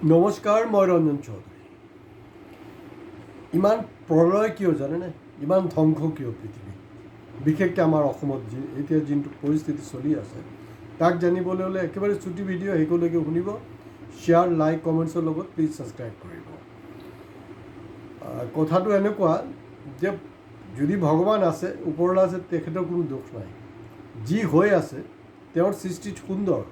নমস্কাৰ, মই ৰঞ্জন চৌধুৰী। ইমান প্ৰলয় কিয় জানেনে? ইমান ধ্বংস কিয় পৃথিৱীত, বিশেষকৈ আমাৰ অসমত এতিয়া যোনটো পৰিস্থিতি চলি আছে, তাক জানিবলৈ হ'লে একেবাৰে ছুটি ভিডিঅ' শেষলৈকে শুনিব। শ্বেয়াৰ, লাইক, কমেণ্টছৰ লগত প্লিজ ছাবস্ক্ৰাইব কৰিব। কথাটো এনেকুৱা যে যদি ভগৱান আছে, ওপৰলৈ আছে, তেখেতৰ কোনো দোষ নাই। যি হৈ আছে তেওঁৰ সৃষ্টিত সুন্দৰ,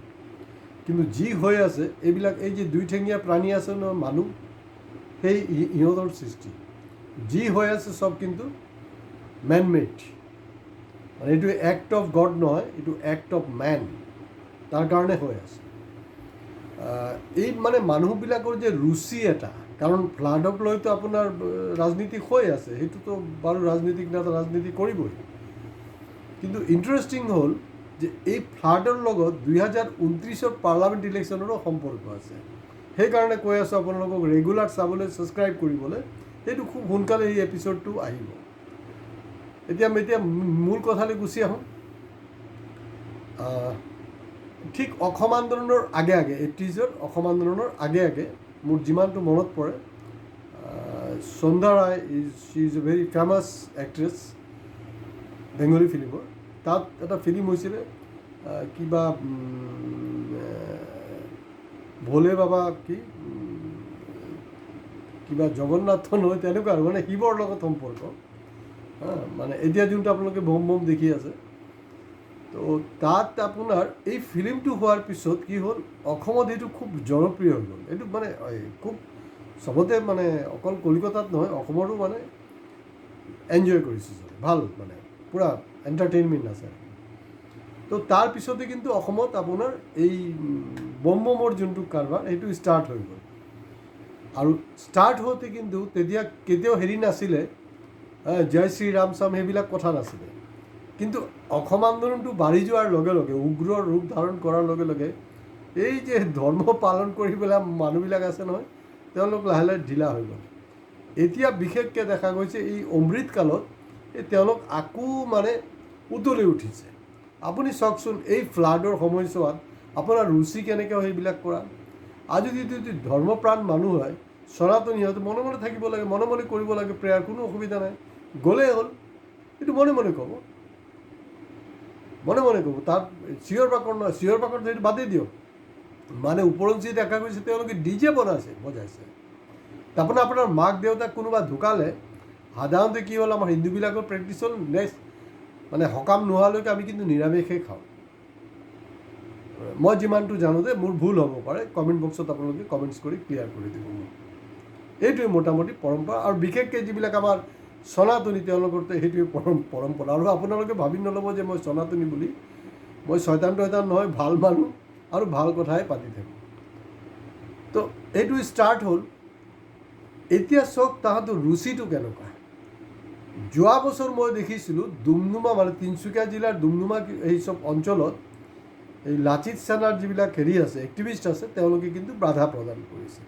কিন্তু যি হৈ আছে এইবিলাক এই যে দুইঠেঙীয়া প্ৰাণী আছে ন, মানুহ, সেই ইহঁতৰ সৃষ্টি। যি হৈ আছে চব কিন্তু মেন মেড, মানে এইটো এক্ট অফ গড নহয়, এইটো এক্ট অফ মেন। তাৰ কাৰণে হৈ আছে এই মানে মানুহবিলাকৰ যে ৰুচি এটা, কাৰণ ফ্লাডক লৈতো আপোনাৰ ৰাজনীতি হৈ আছে, সেইটোতো বাৰু ৰাজনীতিক নেতা ৰাজনীতি কৰিবই। কিন্তু ইণ্টাৰেষ্টিং হ'ল যে এই ফ্লাডৰ লগত 2029 পাৰ্লামেণ্ট ইলেকশ্যনৰো সম্পৰ্ক আছে। সেইকাৰণে কৈ আছোঁ আপোনালোকক ৰেগুলাৰ চাবলৈ, ছাবস্ক্ৰাইব কৰিবলৈ। সেইটো খুব সোনকালে এই এপিছ'ডটো আহিব। এতিয়া মূল কথালৈ গুচি আহোঁ। ঠিক অসম আন্দোলনৰ আগে 80s অসম আন্দোলনৰ আগে মোৰ যিমানটো মনত পৰে, Sandhya Roy she is a very famous actress Bengali ফিল্মৰ। তাত এটা ফিল্ম হৈছিলে, কিবা ভোলে বাবা কিবা জগন্নাথ নহয়, তেনেকুৱা আৰু মানে শিৱৰ লগত সম্পৰ্ক। মানে এতিয়া যোনটো আপোনালোকে বম বম দেখি আছে, তো তাত আপোনাৰ এই ফিল্মটো হোৱাৰ পিছত কি হ'ল, অসমত এইটো খুব জনপ্ৰিয় হৈ গ'ল। এইটো মানে খুব চবতে, মানে অকল কলিকতাত নহয়, অসমৰো মানে এনজয় কৰিছে চবে, ভাল মানে পূৰা এণ্টাৰটেইনমেণ্ট আছে। তো তাৰপিছতে কিন্তু অসমত আপোনাৰ এই বম বমৰ যোনটো কাৰবাৰ, সেইটো ষ্টাৰ্ট হৈ গ'ল। আৰু ষ্টাৰ্ট হওঁতে কিন্তু তেতিয়া কেতিয়াও হেৰি নাছিলে, জয় শ্ৰী ৰাম চাম সেইবিলাক কথা নাছিলে। কিন্তু অসম আন্দোলনটো বাঢ়ি যোৱাৰ লগে লগে, উগ্ৰ ৰূপ ধাৰণ কৰাৰ লগে লগে, এই যে ধৰ্ম পালন কৰি পেলাই মানুহবিলাক আছে নহয়, তেওঁলোক লাহে লাহে ঢিলা হৈ গ'ল। এতিয়া বিশেষকৈ দেখা গৈছে এই অমৃতকালত তেওঁলোক আকৌ মানে উতলি উঠিছে। আপুনি চাওকচোন, এই ফ্লাডৰ সময়ছোৱাত আপোনাৰ ৰুচি কেনেকৈ সেইবিলাক কৰা। আজি যদি ধৰ্মপ্ৰাণ মানুহ হয়, সনাতনী হয়তো মনে মনে থাকিব লাগে, মনে মনে কৰিব লাগে প্ৰেয়াৰ, কোনো অসুবিধা নাই, গ'লেই হ'ল। এইটো মনে মনে ক'ব, তাত চিঞৰ বাখৰ নহয়। চিঞৰ বাখৰ সেইটো বাদেই দিয়ক, মানে ওপৰঞ্চি দেখা গৈছে তেওঁলোকে ডিজে বজাইছে। তাৰপৰা আপোনাৰ মাক দেউতাক কোনোবা ঢুকালে, সাধাৰণতে কি হ'ল, আমাৰ হিন্দুবিলাকৰ প্ৰেক্টিচ হ'ল, নেক্সট মানে সকাম নোহোৱালৈকে আমি কিন্তু নিৰামিষেই খাওঁ। মই যিমানটো জানো, যে মোৰ ভুল হ'ব পাৰে, কমেণ্ট বক্সত আপোনালোকে কমেণ্টছ কৰি ক্লিয়াৰ কৰি দিব মোক। এইটোৱে মোটামুটি পৰম্পৰা, আৰু বিশেষকৈ যিবিলাক আমাৰ সনাতনী, তেওঁলোকৰতো সেইটোৱে পৰম্পৰা। আৰু আপোনালোকে ভাবি নল'ব যে মই সনাতনী বুলি, মই শয়তান নহয়, ভাল মানুহ আৰু ভাল কথাই পাতি থাকোঁ। তো এইটো ষ্টাৰ্ট হ'ল। এতিয়া চাওক তাহাঁতৰ ৰুচিটো কেনেকুৱা। যোৱা বছৰ মই দেখিছিলোঁ ডুমডুমা, মানে তিনিচুকীয়া জিলাৰ ডুমডুমা এই চব অঞ্চলত এই লাচিত সেনাৰ যিবিলাক হেৰি আছে, এক্টিভিষ্ট আছে, তেওঁলোকে কিন্তু বাধা প্ৰদান কৰিছে।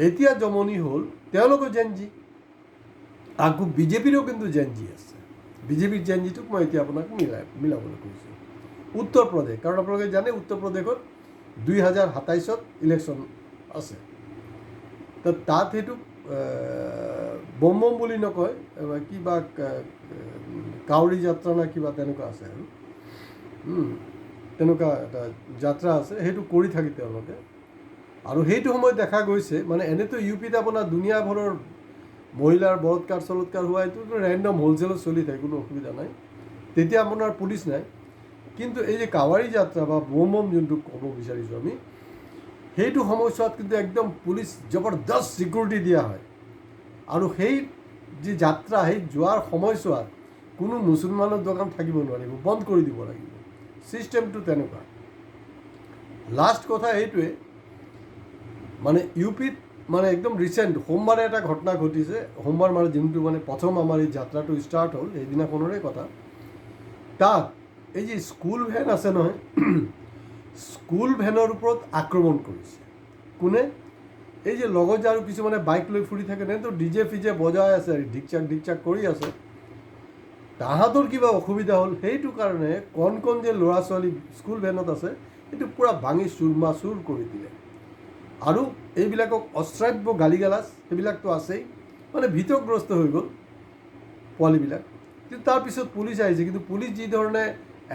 এতিয়া জমনি হ'ল তেওঁলোকো জেনজি, আকৌ বিজেপিৰো কিন্তু জেনজি আছে। বিজেপিৰ জেনজিটোক মই এতিয়া আপোনাক মিলাবলৈ কৈছোঁ। উত্তৰ প্ৰদেশ, কাৰণ আপোনালোকে জানে উত্তৰ প্ৰদেশত 2027 ইলেকশ্যন আছে। তো তাত সেইটো বম বম বুলি নকয়, কিবা কাউৰী যাত্ৰা নে কিবা তেনেকুৱা আছে, আৰু তেনেকুৱা এটা যাত্ৰা আছে, সেইটো কৰি থাকে তেওঁলোকে। আৰু সেইটো সময়ত দেখা গৈছে, মানে এনেতো ইউপিত আপোনাৰ দুনিয়াভৰৰ মহিলাৰ বলৎকাৰ হোৱা, এইটোতো ৰেণ্ডম হ'লচেলত চলি থাকে, কোনো অসুবিধা নাই। তেতিয়া আপোনাৰ পুলিচ নাই। কিন্তু এই যে কাৱাৰী যাত্ৰা বা বম বম যোনটো ক'ব বিচাৰিছোঁ আমি, সেইটো সময়ছোৱাত কিন্তু একদম পুলিচ জবৰদস্ত ছিকিউৰিটি দিয়া হয়। আৰু সেই যি যাত্ৰা, সেই যোৱাৰ সময়ছোৱাত কোনো মুছলমানৰ দোকান থাকিব নোৱাৰিব, বন্ধ কৰি দিব লাগিব। ছিষ্টেমটো তেনেকুৱা। লাষ্ট কথা এইটোৱে, মানে ইউপিত মানে একদম ৰিচেণ্ট সোমবাৰে এটা ঘটনা ঘটিছে। সোমবাৰ মানে যোনটো মানে প্ৰথম আমাৰ এই যাত্ৰাটো ষ্টাৰ্ট হ'ল, সেইদিনাখনৰে কথা। তাত এই যে স্কুল ভেন আছে নহয়, স্কুল ভেনৰ ওপৰত আক্ৰমণ কৰিছে। কোনে? এই যে লগত যে আৰু কিছুমানে বাইক লৈ ফুৰি থাকে, তো ডিজে ফিজে বজাই আছে, ঢিকচাক কৰি আছে। তাহাঁতৰ কিবা অসুবিধা হ'ল, সেইটো কাৰণে কণ যে ল'ৰা ছোৱালী স্কুল ভেনত আছে, সেইটো পূৰা ভাঙি চুৰমাচুৰ কৰি দিলে। আৰু এইবিলাকক অশ্ৰাব্য গালি গালাজ সেইবিলাকতো আছেই, মানে ভীতগ্ৰস্ত হৈ গ'ল পোৱালিবিলাক। কিন্তু তাৰপিছত পুলিচ আহিছে, কিন্তু পুলিচ যি ধৰণে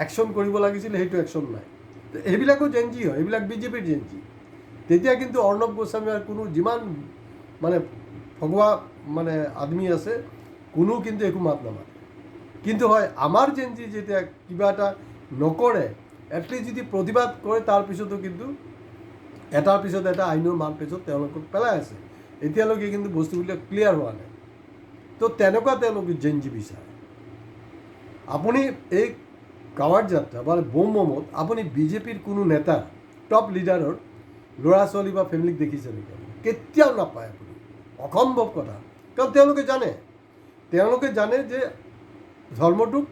একশ্যন কৰিব লাগিছিল সেইটো একশ্যন নাই। তো সেইবিলাকো জেনজি হয়, এইবিলাক বিজেপিৰ জেনজি। তেতিয়া কিন্তু অৰ্ণৱ গোস্বামী আৰু কোনো যিমান মানে ভগৱা মানে আদমি আছে কোনো কিন্তু একো মাত নামাতে। কিন্তু হয় আমাৰ জেনজি যেতিয়া কিবা এটা নকৰে, এটলিষ্ট যদি প্ৰতিবাদ কৰে তাৰপিছতো কিন্তু এটাৰ পিছত এটা আইনৰ মান পিছত তেওঁলোকক পেলাই আছে। এতিয়ালৈকে কিন্তু বস্তুবিলাক ক্লিয়াৰ হোৱা নাই। তো তেনেকুৱা তেওঁলোকে জেনজি বিচাৰে। আপুনি এই কাৱাৰ যাত্ৰা বা বোম-মমত আপুনি বিজেপিৰ কোনো নেতা টপ লিডাৰৰ ল'ৰা ছোৱালী বা ফেমিলিক দেখিছে নেকি? কেতিয়াও নাপায় আপুনি, অসম্ভৱ কথা। কাৰণ তেওঁলোকে জানে যে ধৰ্মটোক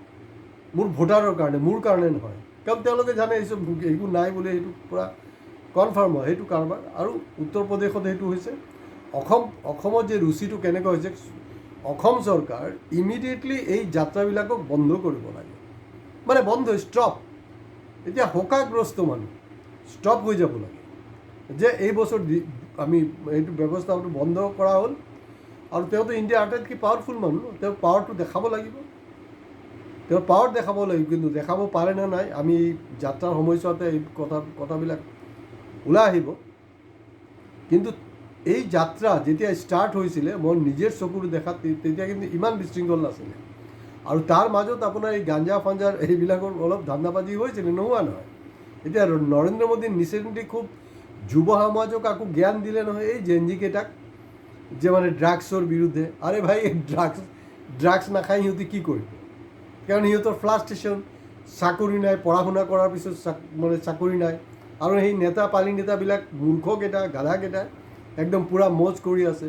মোৰ ভোটাৰৰ কাৰণে, মোৰ কাৰণে নহয়। কাৰণ তেওঁলোকে জানে এইচব একো নাই বুলি, সেইটো পূৰা কনফাৰ্ম হয় সেইটো কাৰবাৰ। আৰু উত্তৰ প্ৰদেশত সেইটো হৈছে। অসমত যে ৰুচিটো কেনেকুৱা হৈছে, অসম চৰকাৰ ইমিডিয়েটলি এই যাত্ৰাবিলাকক বন্ধ কৰিব লাগে, মানে বন্ধ, ষ্টপ। এতিয়া শোকাগ্ৰস্ত মানুহ ষ্টপ হৈ যাব লাগে যে এই বছৰ আমি এইটো ব্যৱস্থাটো বন্ধ কৰা হ'ল। আৰু তেওঁতো ইণ্ডিয়াৰ আটাইতকৈ পাৱাৰফুল মানুহ, তেওঁ পাৱাৰটো দেখাব লাগিব, তেওঁ পাৱাৰ দেখাব লাগিব। কিন্তু দেখাব পাৰে নে নাই, আমি যাত্ৰাৰ সময়ছোৱাতে এই কথাবিলাক ওলাই আহিব। কিন্তু এই যাত্ৰা যেতিয়া ষ্টাৰ্ট হৈছিলে, মই নিজেৰ চকুৰে দেখাত তেতিয়া কিন্তু ইমান বিশৃংখল নাছিলে। আৰু তাৰ মাজত আপোনাৰ এই গাঞ্জা ফাঞ্জাৰ এইবিলাকৰ অলপ ধান্দাবাজি হৈছিলে, নোহোৱা নহয়। এতিয়া নৰেন্দ্ৰ মোদী ৰিচেণ্টলি খুব যুৱ সমাজক আকৌ জ্ঞান দিলে নহয়, এই জেনজিকেইটাক যে মানে ড্ৰাগছৰ বিৰুদ্ধে। আৰে ভাই, ড্ৰাগছ নাখাই সিহঁতে কি কৰিব? কাৰণ সিহঁতৰ ফ্লাষ্ট্ৰেশ্যন, চাকৰি নাই, পঢ়া শুনা কৰাৰ পিছত মানে চাকৰি নাই। আৰু সেই পালি নেতাবিলাক মূৰ্খকেইটা, গাধাকেইটা একদম পূৰা মজ কৰি আছে।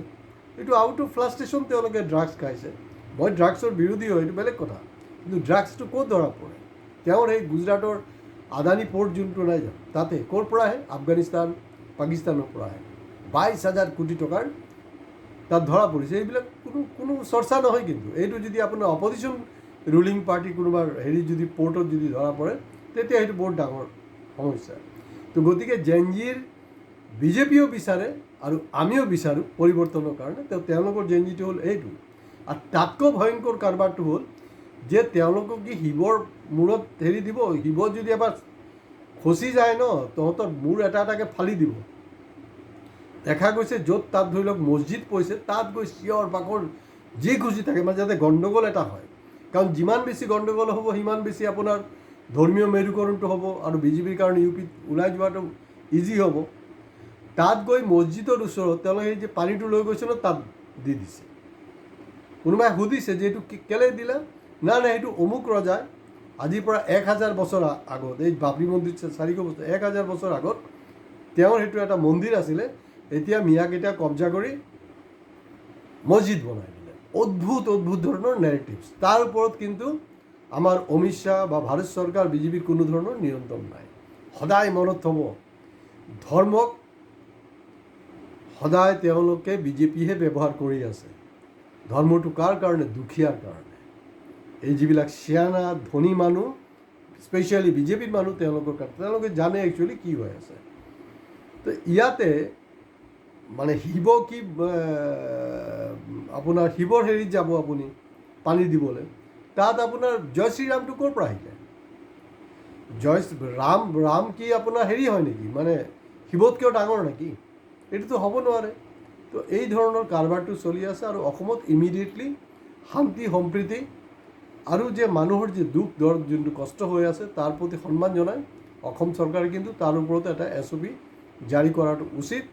এইটো আউট অফ ফ্লাষ্ট্ৰেশ্যন তেওঁলোকে ড্ৰাগছ খাইছে। মই ড্ৰাগছৰ বিৰোধী হয়, এইটো বেলেগ কথা। কিন্তু ড্ৰাগছটো ক'ত ধৰা পৰে? তেওঁৰ সেই গুজৰাটৰ আদানী পৰ্ট যোনটো নাই জানো, তাতে ক'ৰ পৰা আহে? আফগানিস্তান, পাকিস্তানৰ পৰা আহে। 22,000 কোটি টকাৰ তাত ধৰা পৰিছে। এইবিলাক কোনো চৰ্চা নহয়। কিন্তু এইটো যদি আপোনাৰ অপজিশ্যন ৰুলিং পাৰ্টি কোনোবা যদি পৰ্টত যদি ধৰা পৰে, তেতিয়া সেইটো বহুত ডাঙৰ সমস্যা। তো গতিকে জেনজিৰ বিজেপিও বিচাৰে আৰু আমিও বিচাৰোঁ পৰিৱৰ্তনৰ কাৰণে। তেওঁলোকৰ জেনজিটো হ'ল এইটো। আৰু তাতকৈ ভয়ংকৰ কাৰবাৰটো হ'ল যে তেওঁলোকক কি শিৱৰ মূৰত দিব? শিৱত যদি এবাৰ খচি যায় ন, তহঁতৰ মূৰ এটা এটাকৈ ফালি দিব। দেখা গৈছে য'ত তাত ধৰি লওক মছজিদ পৰিছে, তাত গৈ চিঞৰ বাখৰ যি খুচি থাকে, মানে যাতে গণ্ডগোল এটা হয়। কাৰণ যিমান বেছি গণ্ডগোল হ'ব, সিমান বেছি আপোনাৰ ধৰ্মীয় মেৰুকৰণটো হ'ব আৰু বিজেপিৰ কাৰণে ইউপিত ওলাই যোৱাটো ইজি হ'ব। তাত গৈ মছজিদৰ ওচৰত তেওঁলোকে সেই যে পানীটো লৈ গৈছে ন, তাত দি দিছে। কোনোবাই সুধিছে যে এইটো কেলৈ দিলা? নাই, সেইটো অমুক ৰজাই আজিৰ পৰা 1000 বছৰ আগত, এই বাবৰি মন্দিৰ 400 বছৰ, 1000 বছৰ আগত তেওঁৰ সেইটো এটা মন্দিৰ আছিলে। এতিয়া মিয়াকেইটা কব্জা কৰি মছজিদ বনাই দিলে। অদ্ভুত ধৰণৰ নেৰেটিভছ। তাৰ ওপৰত কিন্তু আমাৰ অমিত শ্বাহ বা ভাৰত চৰকাৰ, বিজেপিৰ কোনো ধৰণৰ নিয়ন্ত্ৰণ নাই। সদায় মনত থ'ব, ধৰ্মক সদায় তেওঁলোকে বিজেপিহে ব্যৱহাৰ কৰি আছে। ধৰ্মটো কাৰ কাৰণে? দুখীয়াৰ কাৰণে। এই যিবিলাক চিয়ানা ধনী মানুহ, স্পেচিয়েলি বিজেপিৰ মানুহ, তেওঁলোকৰ কাৰণে। তেওঁলোকে জানে একচুৱেলি কি হৈ আছে। তো ইয়াতে মানে শিৱ কি আপোনাৰ শিৱৰ হেৰিত যাব আপুনি পানী দিবলৈ, তাত আপোনাৰ জয় শ্ৰীৰামটো ক'ৰ পৰা আহিলে? ৰাম কি আপোনাৰ হেৰি হয় নেকি, মানে শিৱতকৈও ডাঙৰ নেকি? এইটোতো হ'ব নোৱাৰে। তো এই ধৰণৰ কাৰবাৰটো চলি আছে। আৰু অসমত ইমিডিয়েটলি শান্তি সম্প্ৰীতি আৰু যে মানুহৰ যে দুখ দৰ্দ যোনটো কষ্ট হৈ আছে, তাৰ প্ৰতি সন্মান জনাই অসম চৰকাৰে কিন্তু তাৰ ওপৰত এটা SOP জাৰি কৰাটো উচিত।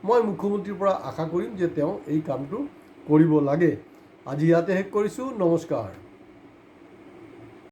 মই মুখ্যমন্ত্ৰীৰ পৰা আশা কৰিম যে তেওঁ এই কামটো কৰিব লাগে। আজি ইয়াতে শেষ কৰিছোঁ। নমস্কাৰ।